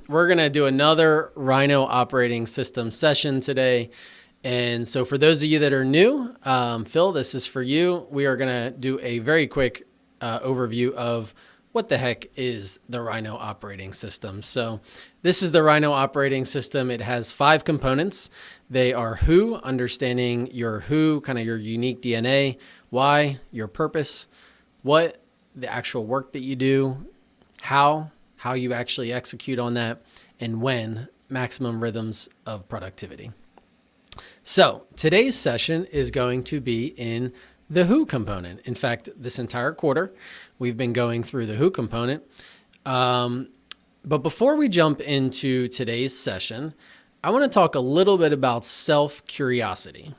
we're going to do another Rhino operating system session today. And so for those of you that are new, Phil, this is for you. We are going to do a very quick overview of what the heck is the Rhino operating system. So this is the Rhino operating system. It has 5 components. They are who, understanding your who, kind of your unique DNA, why, your purpose, what, the actual work that you do, how you actually execute on that, and when, maximum rhythms of productivity. So today's session is going to be in the who component. In fact, this entire quarter, we've been going through the who component. But before we jump into today's session, I want to talk a little bit about self-curiosity.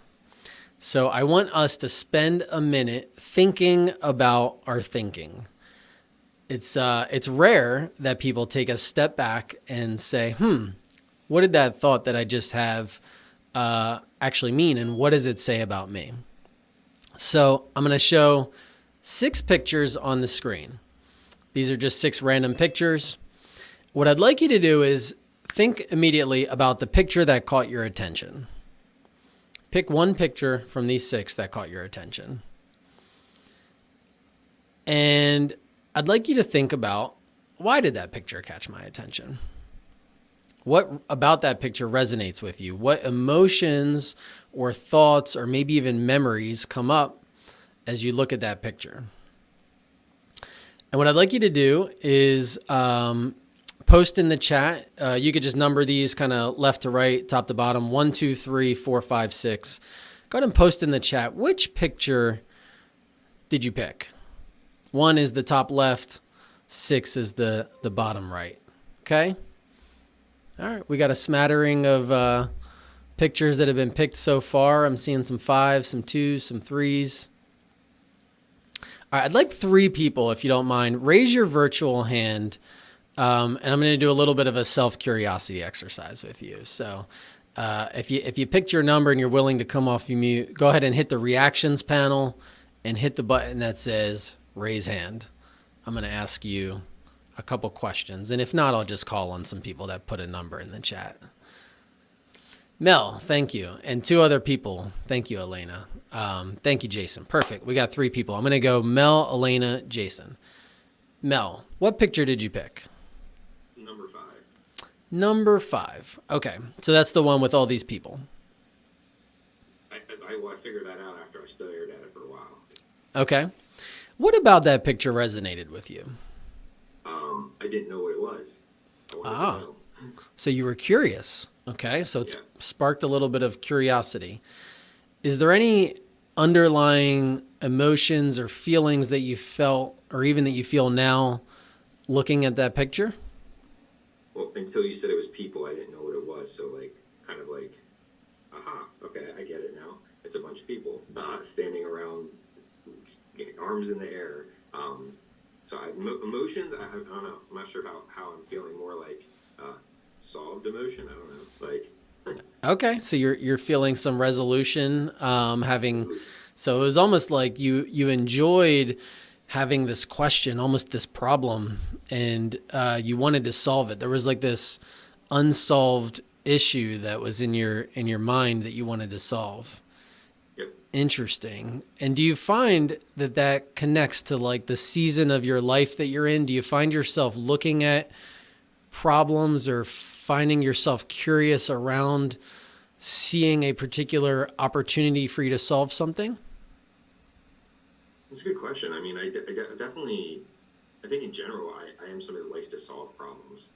So I want us to spend a minute thinking about our thinking. It's rare that people take a step back and say, what did that thought that I just have actually mean, and what does it say about me? So I'm going to show 6 pictures on the screen. These are just 6 random pictures. What I'd like you to do is think immediately about the picture that caught your attention. Pick one picture from these 6 that caught your attention. And I'd like you to think about, why did that picture catch my attention? What about that picture resonates with you? What emotions or thoughts or maybe even memories come up as you look at that picture? And what I'd like you to do is post in the chat. You could just number these kind of left to right, top to bottom, 1, 2, 3, 4, 5, 6. Go ahead and post in the chat, which picture did you pick? 1 is the top left, 6 is the bottom right. Okay? All right, we got a smattering of pictures that have been picked so far. I'm seeing some 5s, some 2s, some 3s. All right, I'd like 3 people, if you don't mind, raise your virtual hand, and I'm going to do a little bit of a self-curiosity exercise with you. So if you picked your number and you're willing to come off mute, go ahead and hit the reactions panel and hit the button that says raise hand. I'm going to ask you a couple questions. And if not, I'll just call on some people that put a number in the chat. Mel, thank you. And 2 other people. Thank you, Elena. Thank you, Jason. Perfect. We got 3 people. I'm going to go Mel, Elena, Jason. Mel, what picture did you pick? Number 5. Number 5. Okay. So that's the one with all these people. I figured that out after I stared at it for a while. Okay. What about that picture resonated with you? I didn't know what it was. I wanted to know. So you were curious. Okay, so it's Yes. sparked a little bit of curiosity. Is there any underlying emotions or feelings that you felt, or even that you feel now looking at that picture? Well, until you said it was people, I didn't know what it was. So kind of like, aha, okay, I get it now. It's a bunch of people standing around, arms in the air. So emotions, I don't know. I'm not sure how I'm feeling. More like solved emotion. I don't know. Okay, so you're feeling some resolution, so it was almost like you enjoyed having this question, almost this problem, and you wanted to solve it. There was like this unsolved issue that was in your mind that you wanted to solve. Yep. Interesting. And do you find that connects to like the season of your life that you're in? Do you find yourself looking at problems or finding yourself curious around seeing a particular opportunity for you to solve something? That's a good question. I mean, I definitely, I think in general, I am somebody that likes to solve problems.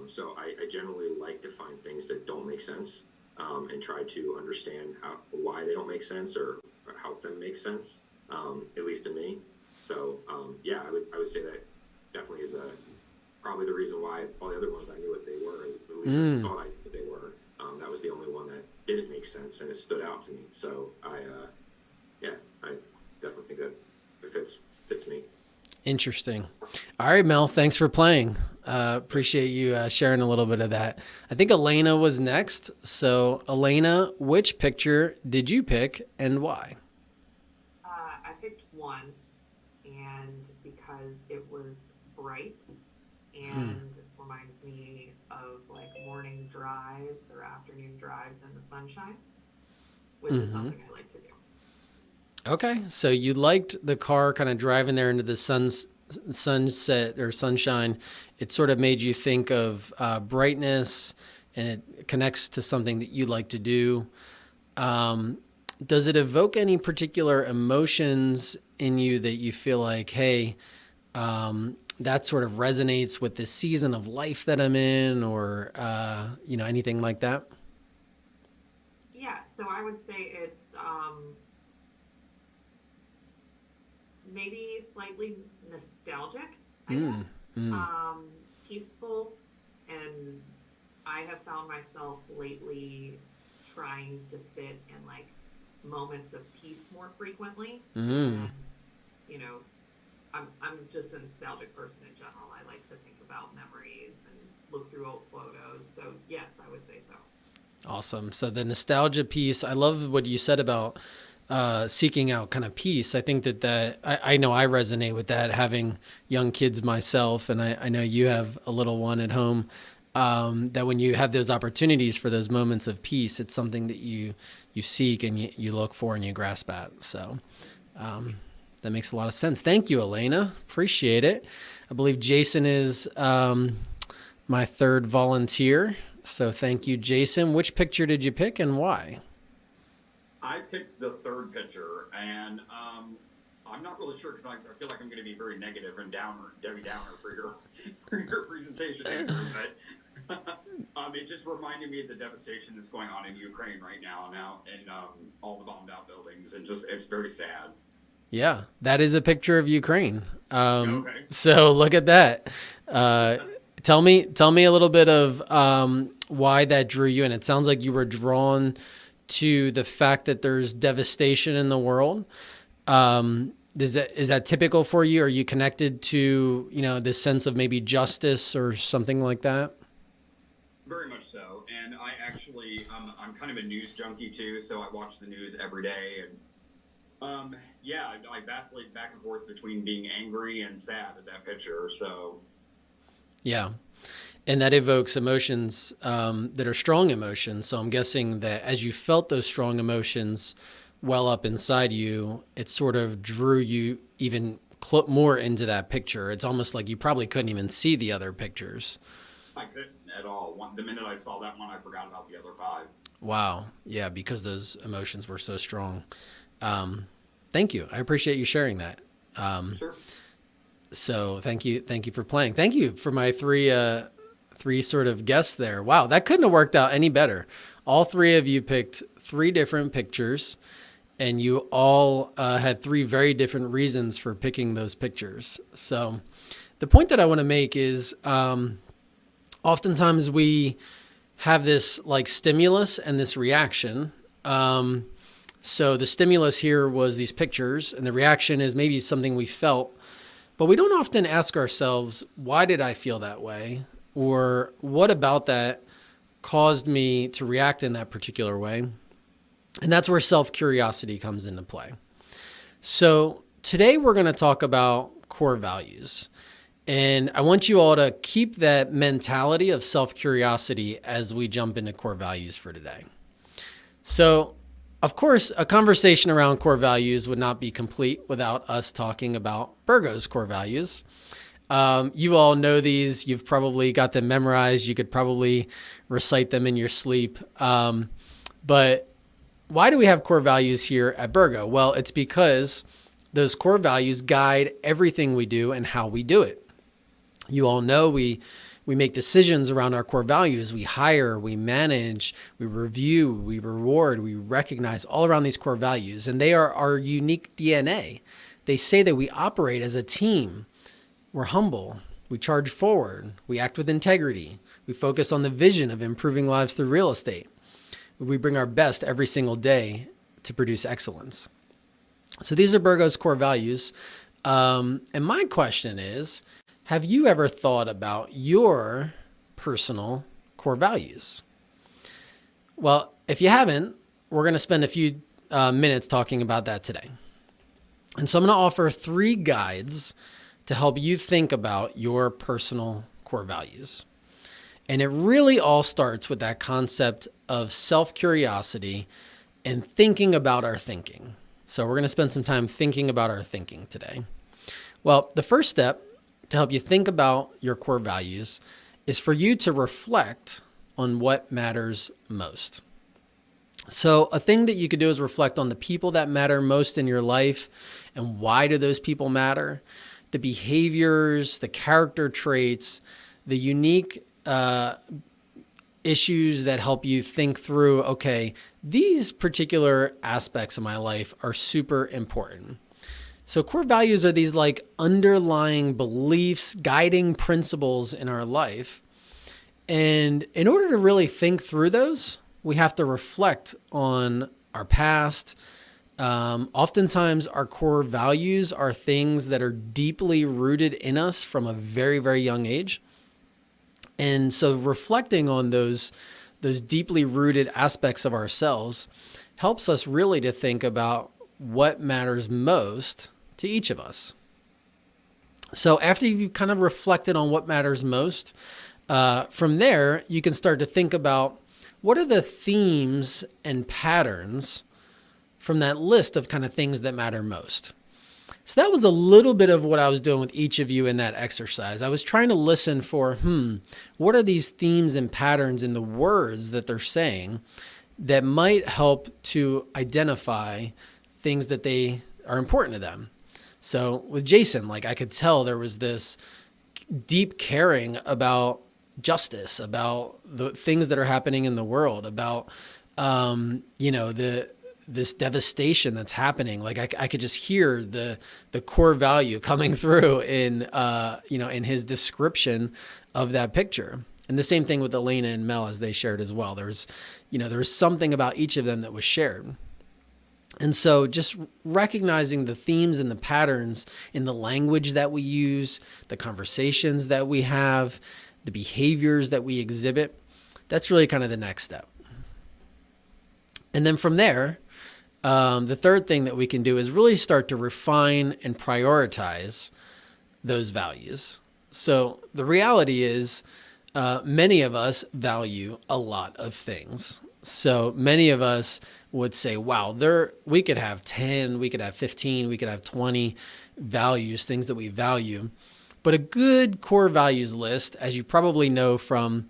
So I generally like to find things that don't make sense and try to understand why they don't make sense or help them make sense, at least to me. So yeah, I would say that definitely is probably the reason why all the other ones I knew what they were, at least I thought I knew what they were. That was the only one that didn't make sense and it stood out to me. So I definitely think that it fits me. Interesting. All right, Mel, thanks for playing. Appreciate you sharing a little bit of that. I think Elena was next. So Elena, which picture did you pick and why? I picked 1, and because it was bright and reminds me of like morning drives or afternoon drives in the sunshine, which is something I like to do. Okay, so you liked the car kind of driving there into the sunset or sunshine. It sort of made you think of brightness, and it connects to something that you like to do. Um, does it evoke any particular emotions in you that you feel like, hey, that sort of resonates with this season of life that I'm in, or anything like that? Yeah, so I would say it's maybe slightly nostalgic, I Mm, guess. mm, Peaceful, and I have found myself lately trying to sit in like moments of peace more frequently. mm. And, you know, I'm just a nostalgic person in general. I like to think about memories and look through old photos. So yes, I would say so. Awesome. So the nostalgia piece, I love what you said about seeking out kind of peace. I think I know I resonate with that, having young kids myself, and I know you have a little one at home. That when you have those opportunities for those moments of peace, it's something that you seek and you look for and you grasp at. So that makes a lot of sense. Thank you, Elena. Appreciate it. I believe Jason is my third volunteer. So thank you, Jason. Which picture did you pick and why? I picked the third pitcher, and I'm not really sure because I feel like I'm going to be very negative and downer, Debbie Downer for your for your presentation, Andrew. But it just reminded me of the devastation that's going on in Ukraine right now, and all the bombed out buildings, and just it's very sad. Yeah, that is a picture of Ukraine. Okay. So look at that. Uh, tell me a little bit of why that drew you in. It sounds like you were drawn to the fact that there's devastation in the world. Is that typical for you? Are you connected to this sense of maybe justice or something like that? Very much so, and I actually I'm kind of a news junkie too, so I watch the news every day, and yeah, I vacillate back and forth between being angry and sad at that picture. So Yeah. And that evokes emotions that are strong emotions. So I'm guessing that as you felt those strong emotions well up inside you, it sort of drew you even more into that picture. It's almost like you probably couldn't even see the other pictures. I couldn't at all. The minute I saw that one, I forgot about the other five. Wow. Yeah, because those emotions were so strong. Thank you. I appreciate you sharing that. Sure. So thank you for playing. Thank you for my three sort of guests there. Wow, that couldn't have worked out any better. All three of you picked three different pictures, and you all had three very different reasons for picking those pictures. So the point that I want to make is oftentimes we have this like stimulus and this reaction. So the stimulus here was these pictures, and the reaction is maybe something we felt, but we don't often ask ourselves, why did I feel that way? Or what about that caused me to react in that particular way? And that's where self-curiosity comes into play. So today we're going to talk about core values. And I want you all to keep that mentality of self-curiosity as we jump into core values for today. So, of course, a conversation around core values would not be complete without us talking about Burgo's core values. You all know these. You've probably got them memorized. You could probably recite them in your sleep. But why do we have core values here at Burgo? Well, it's because those core values guide everything we do and how we do it. You all know we make decisions around our core values. We hire, we manage, we review, we reward, we recognize all around these core values. And they are our unique DNA. They say that we operate as a team. We're humble. We charge forward. We act with integrity. We focus on the vision of improving lives through real estate. We bring our best every single day to produce excellence. So these are Burgo's core values. And my question is, have you ever thought about your personal core values? Well, if you haven't, we're going to spend a few minutes talking about that today. And so I'm going to offer 3 guides to help you think about your personal core values. And it really all starts with that concept of self-curiosity and thinking about our thinking. So we're going to spend some time thinking about our thinking today. Well, the first step to help you think about your core values is for you to reflect on what matters most. So a thing that you could do is reflect on the people that matter most in your life and why do those people matter, the behaviors, the character traits, the unique issues that help you think through, okay, these particular aspects of my life are super important. So core values are these like underlying beliefs, guiding principles in our life. And in order to really think through those, we have to reflect on our past. Oftentimes our core values are things that are deeply rooted in us from a very, very young age. And so reflecting on those deeply rooted aspects of ourselves helps us really to think about what matters most to each of us. So after you've kind of reflected on what matters most, from there, you can start to think about what are the themes and patterns from that list of kind of things that matter most. So that was a little bit of what I was doing with each of you in that exercise. I was trying to listen for, what are these themes and patterns in the words that they're saying that might help to identify things that they are important to them. So with Jason, like I could tell there was this deep caring about justice, about the things that are happening in the world, about, this devastation that's happening. Like I could just hear the core value coming through in his description of that picture. And the same thing with Elena and Mel as they shared as well. There was something about each of them that was shared. And so just recognizing the themes and the patterns in the language that we use, the conversations that we have, the behaviors that we exhibit, that's really kind of the next step. And then from there, the third thing that we can do is really start to refine and prioritize those values. So the reality is many of us value a lot of things. So many of us would say, wow, we could have 10, we could have 15, we could have 20 values, things that we value. But a good core values list, as you probably know from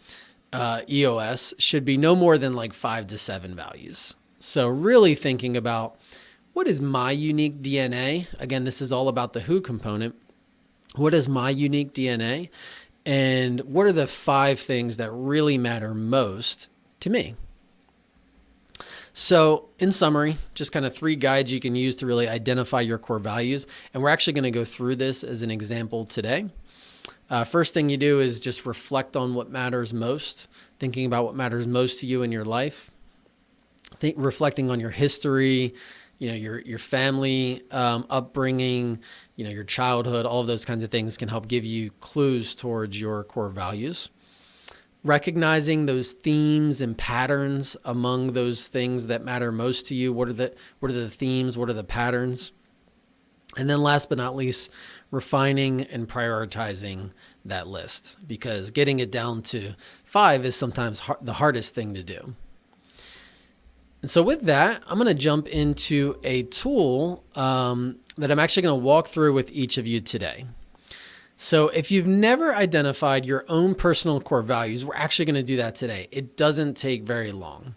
EOS, should be no more than like 5 to 7 values. So really thinking about what is my unique DNA? Again, this is all about the who component. What is my unique DNA? And what are the 5 things that really matter most to me? So in summary, just kind of 3 guides you can use to really identify your core values. And we're actually going to go through this as an example today. First thing you do is just reflect on what matters most, thinking about what matters most to you in your life. Reflecting on your history, your family upbringing, your childhood, all of those kinds of things can help give you clues towards your core values. Recognizing those themes and patterns among those things that matter most to you. What are the themes? What are the patterns? And then last but not least, refining and prioritizing that list, because getting it down to 5 is sometimes the hardest thing to do. And so with that, I'm going to jump into a tool that I'm actually going to walk through with each of you today. So if you've never identified your own personal core values, we're actually going to do that today. It doesn't take very long.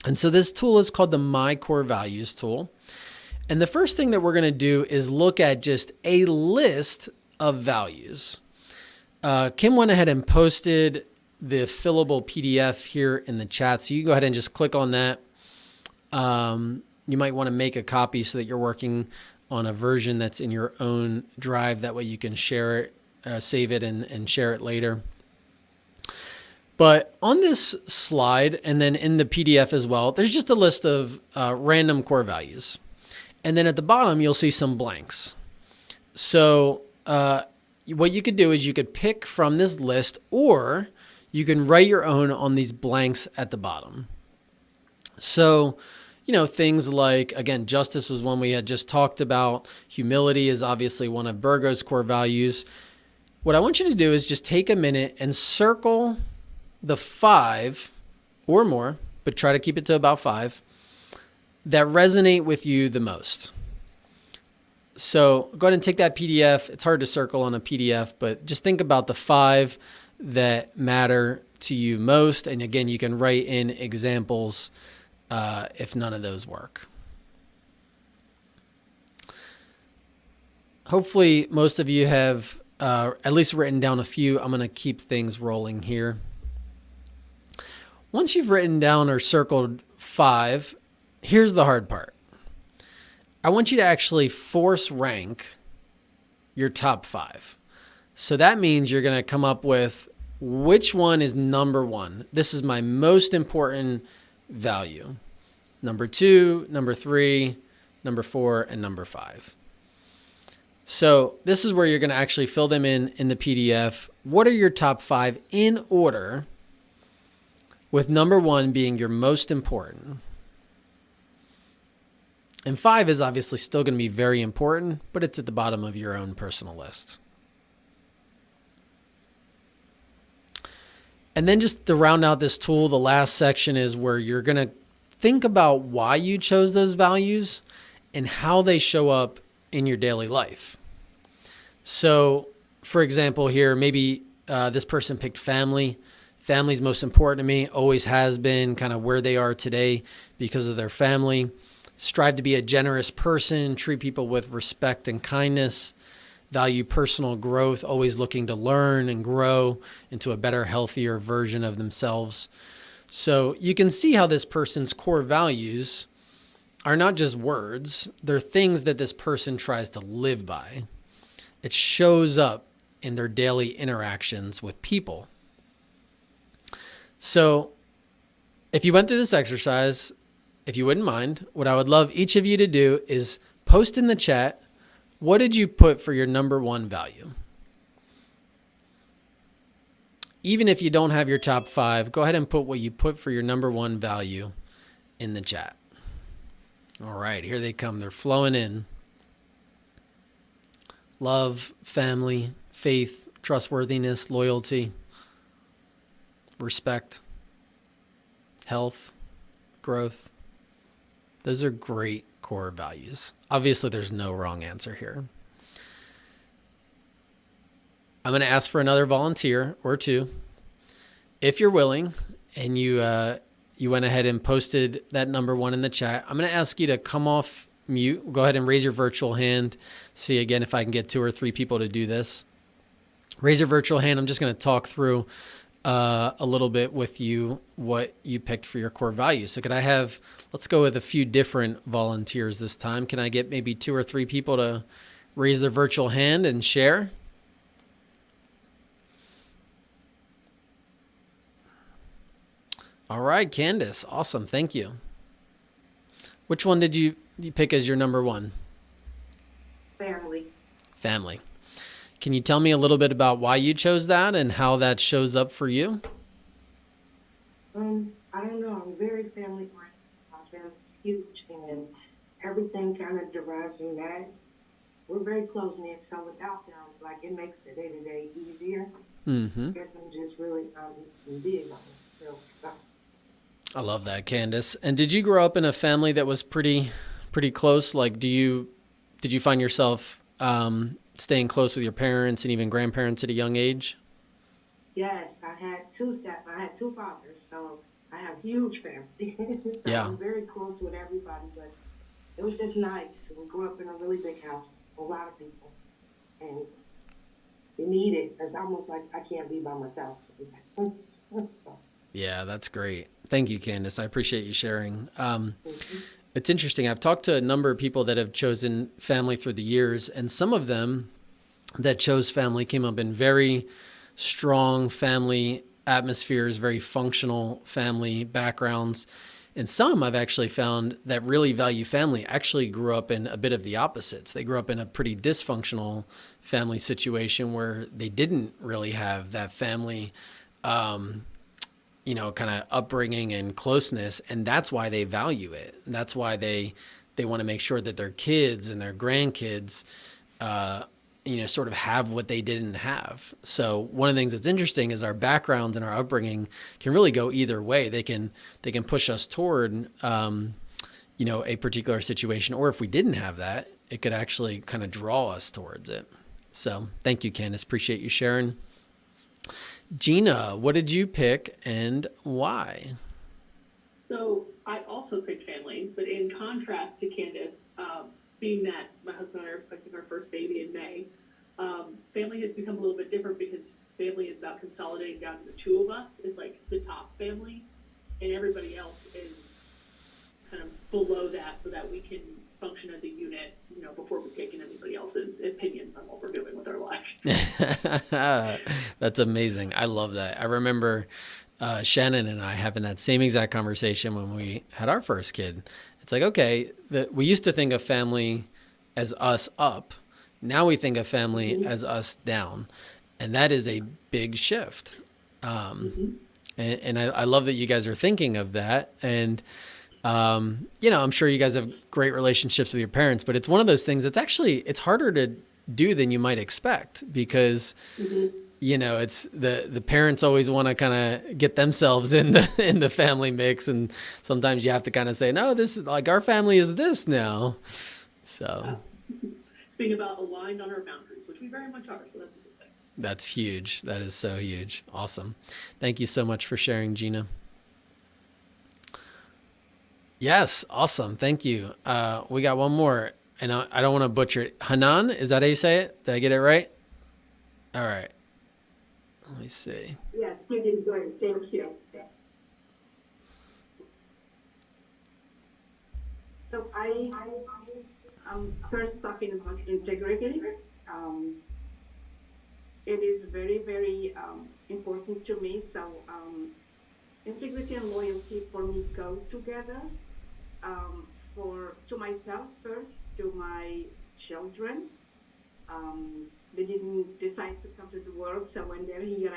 And so this tool is called the My Core Values tool. And the first thing that we're going to do is look at just a list of values. Kim went ahead and posted the fillable PDF here in the chat. So you go ahead and just click on that. You might want to make a copy so that you're working on a version that's in your own drive. That way you can share it, save it and share it later. But on this slide and then in the PDF as well, there's just a list of random core values. And then at the bottom, you'll see some blanks. So what you could do is you could pick from this list, or you can write your own on these blanks at the bottom. So, things like, again, justice was one we had just talked about. Humility is obviously one of Virgo's core values. What I want you to do is just take a minute and circle the 5 or more, but try to keep it to about 5 that resonate with you the most. So go ahead and take that PDF. It's hard to circle on a PDF, but just think about the 5 that matter to you most. And again, you can write in examples if none of those work. Hopefully most of you have at least written down a few. I'm going to keep things rolling here. Once you've written down or circled 5, here's the hard part. I want you to actually force rank your top 5. So that means you're going to come up with which one is number 1. This is my most important value. Number 2, number 3, number 4, and number 5. So this is where you're going to actually fill them in the PDF. What are your top 5 in order, with number 1 being your most important? And 5 is obviously still going to be very important, but it's at the bottom of your own personal list. And then just to round out this tool, the last section is where you're going to think about why you chose those values and how they show up in your daily life. So, for example, here, maybe this person picked family. Family's most important to me, always has been, kind of where they are today because of their family. Strive to be a generous person, treat people with respect and kindness, value personal growth, always looking to learn and grow into a better, healthier version of themselves. So you can see how this person's core values are not just words, they're things that this person tries to live by. It shows up in their daily interactions with people. So if you went through this exercise, if you wouldn't mind, what I would love each of you to do is post in the chat, what did you put for your number 1 value? Even if you don't have your top 5, go ahead and put what you put for your number 1 value in the chat. All right, here they come. They're flowing in. Love, family, faith, trustworthiness, loyalty, respect, health, growth. Those are great core values. Obviously, there's no wrong answer here. I'm going to ask for another volunteer or 2. If you're willing and you went ahead and posted that number 1 in the chat, I'm going to ask you to come off mute. Go ahead and raise your virtual hand. See again if I can get 2 or 3 people to do this. Raise your virtual hand. I'm just going to talk through a little bit with you what you picked for your core values. So could I have, let's go with a few different volunteers this time. Can I get maybe 2 or 3 people to raise their virtual hand and share? All right, Candace. Awesome. Thank you. Which one did you pick as your number 1? Family. Family. Can you tell me a little bit about why you chose that and how that shows up for you? I don't know. I'm very family oriented. My family's huge, and everything kind of derives from that. We're very close knit, so without them, like it makes the day to day easier. Mm-hmm. I guess I'm just really big on it. So, I love that, Candace. And did you grow up in a family that was pretty close? Like, did you find yourself staying close with your parents and even grandparents at a young age? yes, I had 2 fathers, so I have huge family. So Yeah. I'm very close with everybody, but it was just nice. We grew up in a really big house, a lot of people, and you need it. It's almost like I can't be by myself sometimes. So, Yeah, that's great. Thank you, Candace. I appreciate you sharing. mhm. It's interesting. I've talked to a number of people that have chosen family through the years, and some of them that chose family came up in very strong family atmospheres, very functional family backgrounds. And some I've actually found that really value family actually grew up in a bit of the opposites. They grew up in a pretty dysfunctional family situation where they didn't really have that family kind of upbringing and closeness. And that's why they value it. And that's why they want to make sure that their kids and their grandkids sort of have what they didn't have. So one of the things that's interesting is our backgrounds and our upbringing can really go either way. They can push us toward, a particular situation, or if we didn't have that, it could actually kind of draw us towards it. So thank you, Candace. Appreciate you sharing. Gina, what did you pick and why? So I also picked family, but in contrast to Candace, being that my husband and I are expecting our first baby in May, family has become a little bit different because family is about consolidating down to the two of us is like the top family, and everybody else is kind of below that so that we can function as a unit, before we take in anybody else's opinions on what we're doing with our lives. That's amazing. I love that. I remember Shannon and I having that same exact conversation when we had our first kid. It's like, okay, we used to think of family as us up. Now we think of family as us down. And that is a big shift. And I love that you guys are thinking of that. And, I'm sure you guys have great relationships with your parents, but it's one of those things that's it's harder to do than you might expect because, it's the parents always want to kind of get themselves in the family mix. And sometimes you have to kind of say, no, this is like our family is this now. So It's being about aligned on our boundaries, which we very much are. So that's a good thing. That's huge. That is so huge. Awesome. Thank you so much for sharing, Gina. Yes. Awesome. Thank you. We got one more, and I don't want to butcher it. Hanan, is that how you say it? Did I get it right? All right. Let me see. Yes, you did good. Thank you. So I'm first talking about integrity. It is very, very important to me. So integrity and loyalty for me go together. To myself first, to my children. They didn't decide to come to the world, so when they're here,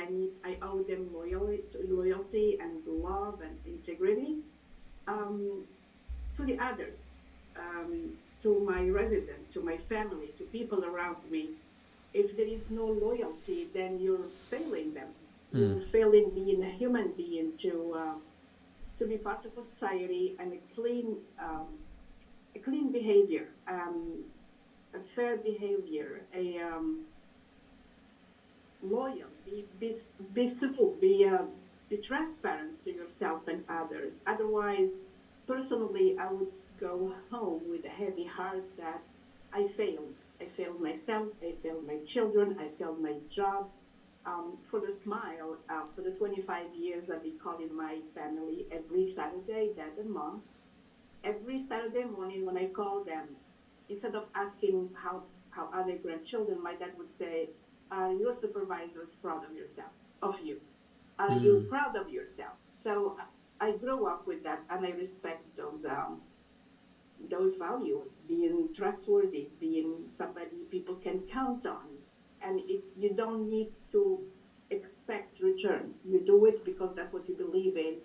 I owe them loyalty and love and integrity. To the others, to my resident, to my family, to people around me. If there is no loyalty, then you're failing them. You're failing being a human being to be part of a society and a clean behavior, a fair behavior, loyal, be true, be transparent to yourself and others. Otherwise, personally, I would go home with a heavy heart that I failed. I failed myself, I failed my children, I failed my job. For the smile, for the 25 years I've been calling my family every Saturday, dad and mom. Every Saturday morning when I call them, instead of asking how are their grandchildren, my dad would say, are your supervisors proud of you? Are you proud of yourself? So I grew up with that, and I respect those values, being trustworthy, being somebody people can count on. And you don't need to expect return. You do it because that's what you believe in.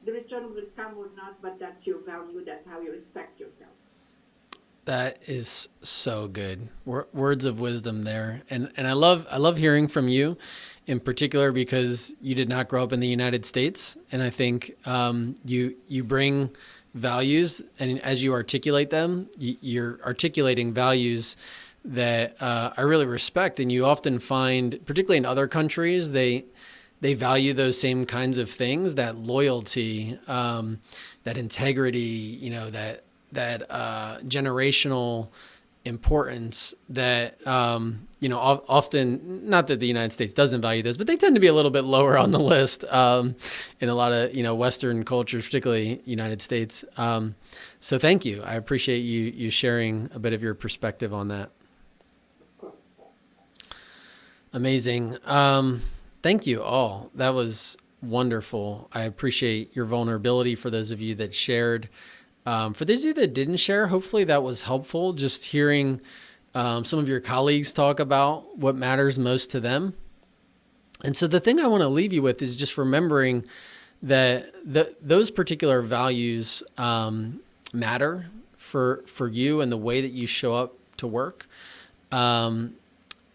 The return will come or not, but that's your value. That's how you respect yourself. That is so good. Words of wisdom there. And I love hearing from you in particular because you did not grow up in the United States. And I think you bring values, and as you articulate them, you're articulating values that I really respect. And you often find, particularly in other countries, they value those same kinds of things, that loyalty, that integrity, that generational importance that, often, not that the United States doesn't value those, but they tend to be a little bit lower on the list in a lot of, Western cultures, particularly United States. So thank you. I appreciate you sharing a bit of your perspective on that. Of course. Amazing. Thank you all. That was wonderful. I appreciate your vulnerability for those of you that shared. For those of you that didn't share, hopefully that was helpful. Just hearing some of your colleagues talk about what matters most to them. And so the thing I want to leave you with is just remembering that those particular values matter for you and the way that you show up to work.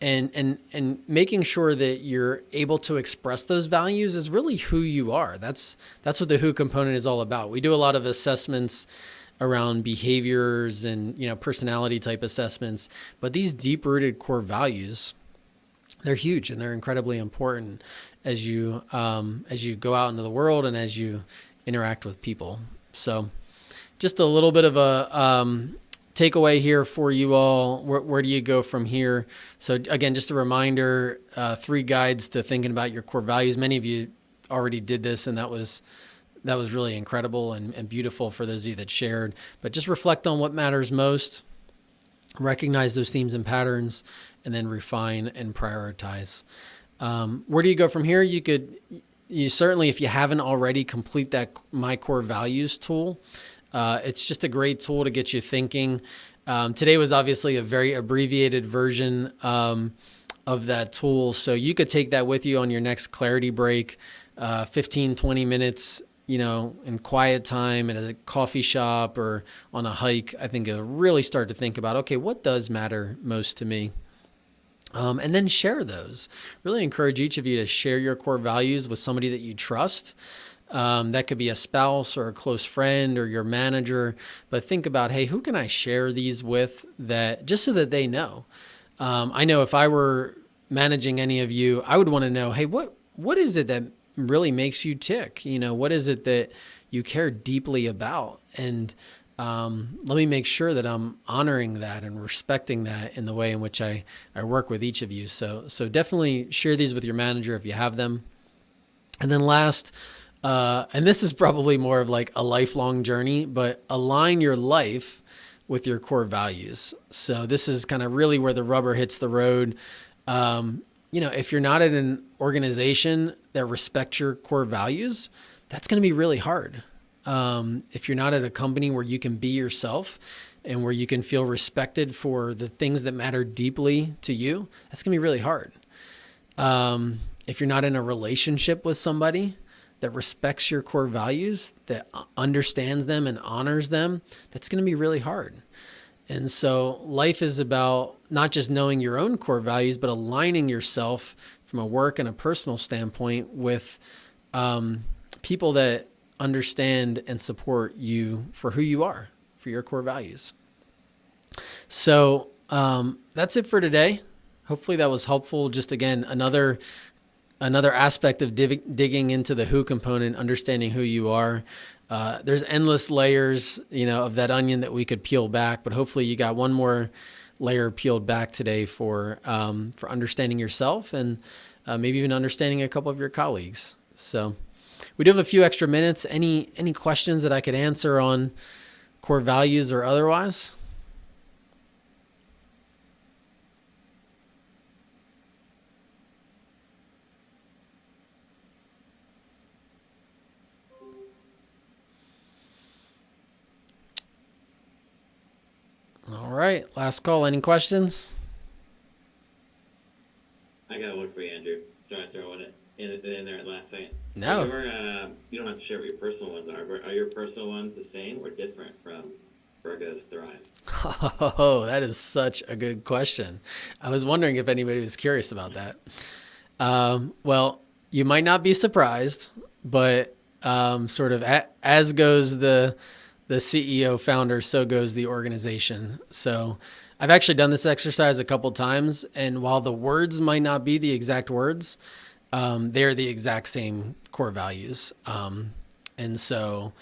and making sure that you're able to express those values is really who you are. That's what the who component is all about. We do a lot of assessments around behaviors and, personality type assessments, but these deep rooted core values, they're huge and they're incredibly important as you go out into the world and as you interact with people. So just a little bit of a takeaway here for you all. Where do you go from here? So again, just a reminder, 3 guides to thinking about your core values. Many of you already did this, and that was really incredible and beautiful for those of you that shared. But just reflect on what matters most, recognize those themes and patterns, and then refine and prioritize. Where do you go from here? You certainly, if you haven't already, complete that My Core Values tool. It's just a great tool to get you thinking. Today was obviously a very abbreviated version of that tool. So you could take that with you on your next clarity break, 15, 20 minutes, in quiet time at a coffee shop or on a hike. I think it'll really start to think about, okay, what does matter most to me? And then share those. Really encourage each of you to share your core values with somebody that you trust. That could be a spouse or a close friend or your manager. But think about, hey, who can I share these with, that just so that they know? I know if I were managing any of you, I would want to know, hey, what is it that really makes you tick? What is it that you care deeply about? And let me make sure that I'm honoring that and respecting that in the way in which I work with each of you. So definitely share these with your manager if you have them. And then last, and this is probably more of like a lifelong journey, but align your life with your core values. So this is kind of really where the rubber hits the road. If you're not in an organization that respects your core values, that's going to be really hard. If you're not at a company where you can be yourself and where you can feel respected for the things that matter deeply to you, that's going to be really hard. If you're not in a relationship with somebody that respects your core values, that understands them and honors them, that's going to be really hard. And so life is about not just knowing your own core values, but aligning yourself from a work and a personal standpoint with people that understand and support you for who you are, for your core values. So that's it for today. Hopefully that was helpful. Just again, another aspect of digging into the who component, understanding who you are. There's endless layers, of that onion that we could peel back, but hopefully you got one more layer peeled back today for understanding yourself and maybe even understanding a couple of your colleagues. So we do have a few extra minutes. Any questions that I could answer on core values or otherwise? All right, last call. Any questions? I got one for you, Andrew. Sorry, I throw one in there at last second. No. You don't have to share what your personal ones are, but are your personal ones the same or different from Virgo's Thrive? Oh, that is such a good question. I was wondering if anybody was curious about that. Well, you might not be surprised, but sort of as goes the CEO founder, so goes the organization. So I've actually done this exercise a couple times, and while the words might not be the exact words, they're the exact same core values. And so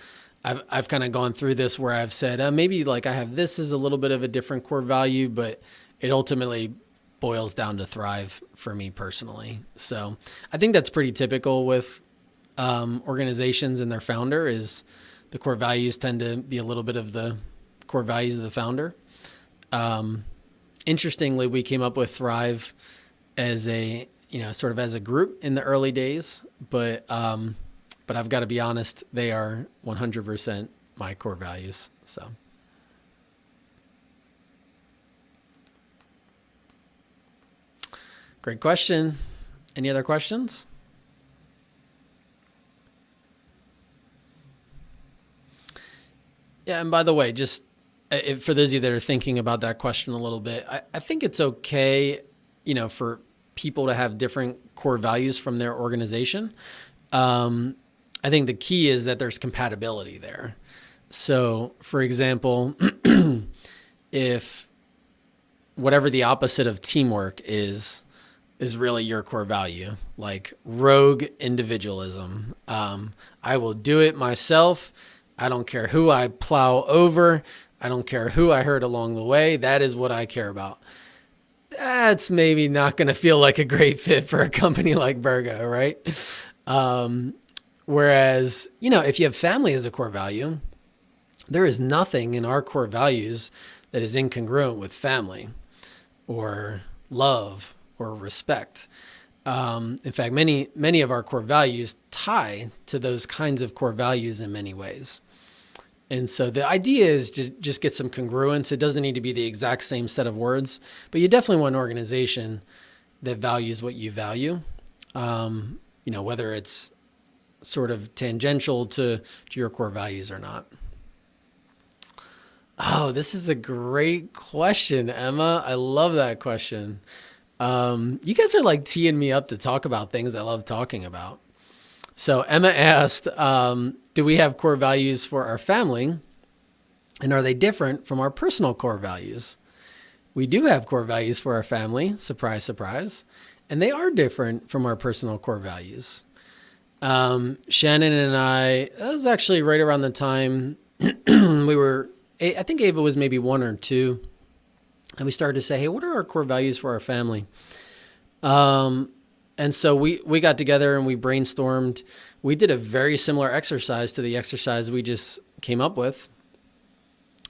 I've kind of gone through this where I've said, maybe like I have this as a little bit of a different core value, but it ultimately boils down to thrive for me personally. So I think that's pretty typical with organizations and their founder is the core values tend to be a little bit of the core values of the founder. Interestingly, we came up with Thrive as a, sort of as a group in the early days, but I've got to be honest, they are 100% my core values. So. Great question. Any other questions? Yeah, and by the way, just for those of you that are thinking about that question a little bit, I think it's okay for people to have different core values from their organization. I think the key is that there's compatibility there. So, for example, if whatever the opposite of teamwork is really your core value, like rogue individualism. I will do it myself. I don't care who I plow over. I don't care who I hurt along the way. That is what I care about. That's maybe not going to feel like a great fit for a company like Virgo, right? Whereas, if you have family as a core value, there is nothing in our core values that is incongruent with family or love or respect. In fact, many of our core values tie to those kinds of core values in many ways. And so the idea is to just get some congruence. It doesn't need to be the exact same set of words, but you definitely want an organization that values what you value. Whether it's sort of tangential to your core values or not. Oh, this is a great question, Emma. I love that question. You guys are like teeing me up to talk about things I love talking about. So Emma asked, do we have core values for our family? And are they different from our personal core values? We do have core values for our family. Surprise, surprise. And they are different from our personal core values. Shannon and I, that was actually right around the time I think Ava was maybe 1 or 2. And we started to say, hey, what are our core values for our family? And so we got together and we brainstormed. We did a very similar exercise to the exercise we just came up with.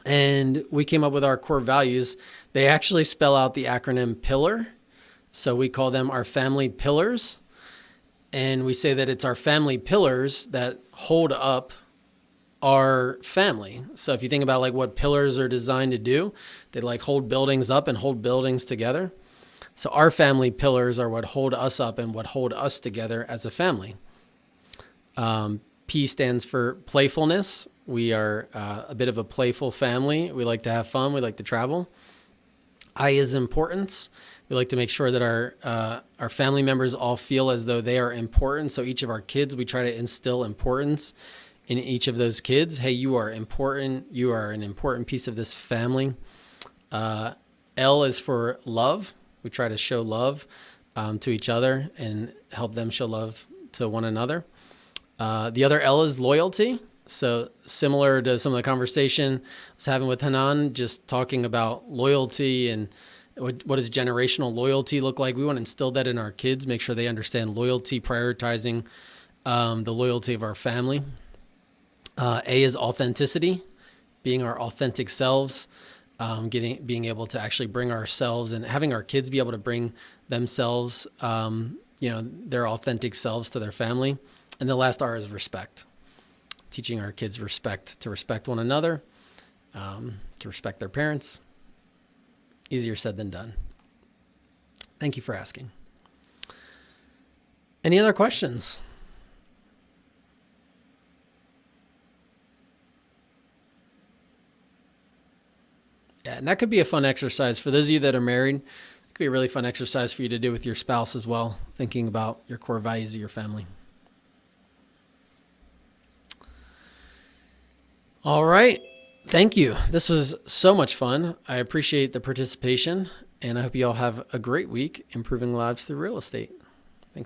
And we came up with our core values. They actually spell out the acronym PILLAR. So we call them our family pillars. And we say that it's our family pillars that hold up our family. So if you think about like what pillars are designed to do, they like hold buildings up and hold buildings together. So our family pillars are what hold us up and what hold us together as a family. P stands for playfulness. We are a bit of a playful family. We like to have fun. We like to travel. I is importance. We like to make sure that our family members all feel as though they are important. So each of our kids, we try to instill importance in each of those kids. Hey, you are important. You are an important piece of this family. L is for love. We try to show love to each other and help them show love to one another. The other L is loyalty. So similar to some of the conversation I was having with Hanan, just talking about loyalty and what does generational loyalty look like. We want to instill that in our kids, make sure they understand loyalty, prioritizing the loyalty of our family. A is authenticity, being our authentic selves, being able to actually bring ourselves and having our kids be able to bring themselves, their authentic selves to their family. And the last R is respect, teaching our kids to respect one another, to respect their parents. Easier said than done. Thank you for asking. Any other questions? Yeah, and that could be a fun exercise for those of you that are married. It could be a really fun exercise for you to do with your spouse as well, thinking about your core values of your family. All right. Thank you. This was so much fun. I appreciate the participation, and I hope you all have a great week improving lives through real estate.